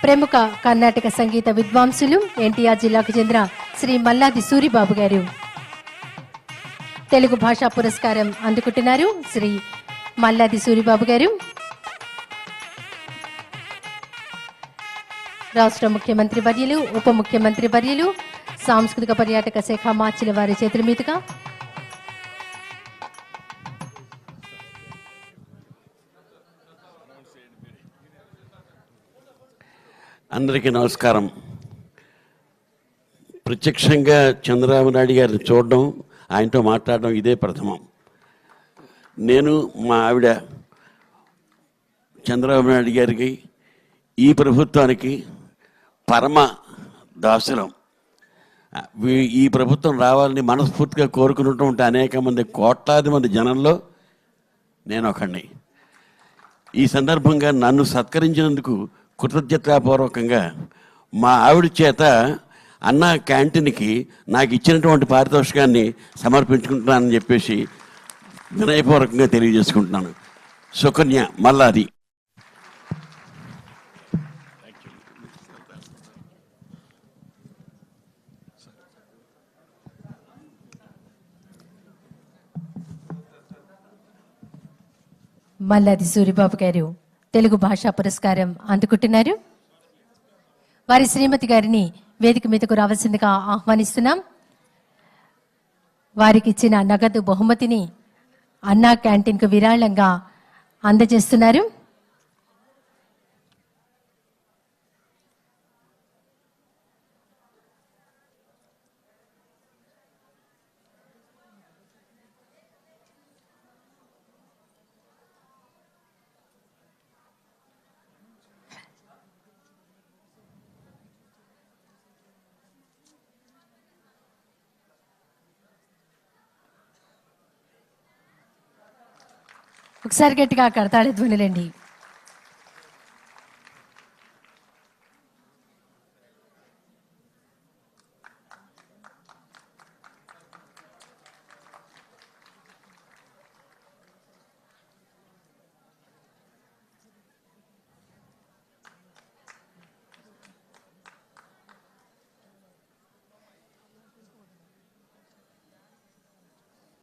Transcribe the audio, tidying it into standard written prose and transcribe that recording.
ప్రముఖ కర్ణాటక సంగీత విద్వాంసులు ఎన్టీఆర్ జిల్లాకు చెందిన శ్రీ మల్లాది సూరిబాబు గారు తెలుగు భాషా పురస్కారం అందుకుంటున్నారు. శ్రీ మల్లాది సూరిబాబు గారు రాష్ట్ర ముఖ్యమంత్రి వర్యులు, ఉప ముఖ్యమంత్రి వర్యులు, సాంస్కృతిక పర్యాటక శాఖ మార్చిల వారి చేతుల మీదుగా అందరికీ నమస్కారం. ప్రత్యక్షంగా చంద్రబాబు నాయుడు గారిని చూడడం, ఆయనతో మాట్లాడడం ఇదే ప్రథమం. నేను మా ఆవిడ చంద్రబాబు నాయుడు గారికి, ఈ ప్రభుత్వానికి పరమ దాసులం. ఈ ప్రభుత్వం రావాలని మనస్ఫూర్తిగా కోరుకుంటూ అనేక మంది, కోట్లాది మంది జనంలో నేను ఒకడిని. ఈ సందర్భంగా నన్ను సత్కరించినందుకు కృతజ్ఞతాపూర్వకంగా మా ఆవిడ చేత అన్నా క్యాంటీన్కి నాకు ఇచ్చినటువంటి పారితోషికాన్ని సమర్పించుకుంటున్నానని చెప్పేసి వినయపూర్వకంగా తెలియజేసుకుంటున్నాను. సుకన్య మల్లాది. మల్లాది సూరిబాబు గారు తెలుగు భాషా పురస్కారం అందుకుంటున్నారు. వారి శ్రీమతి గారిని వేదిక మీదకు రావాల్సిందిగా ఆహ్వానిస్తున్నాం. వారికి ఇచ్చిన నగదు బహుమతిని అన్నా క్యాంటీన్కు విరాళంగా అందజేస్తున్నారు. ఒకసారి గట్టిగా కడతాళ ధ్వనులండి.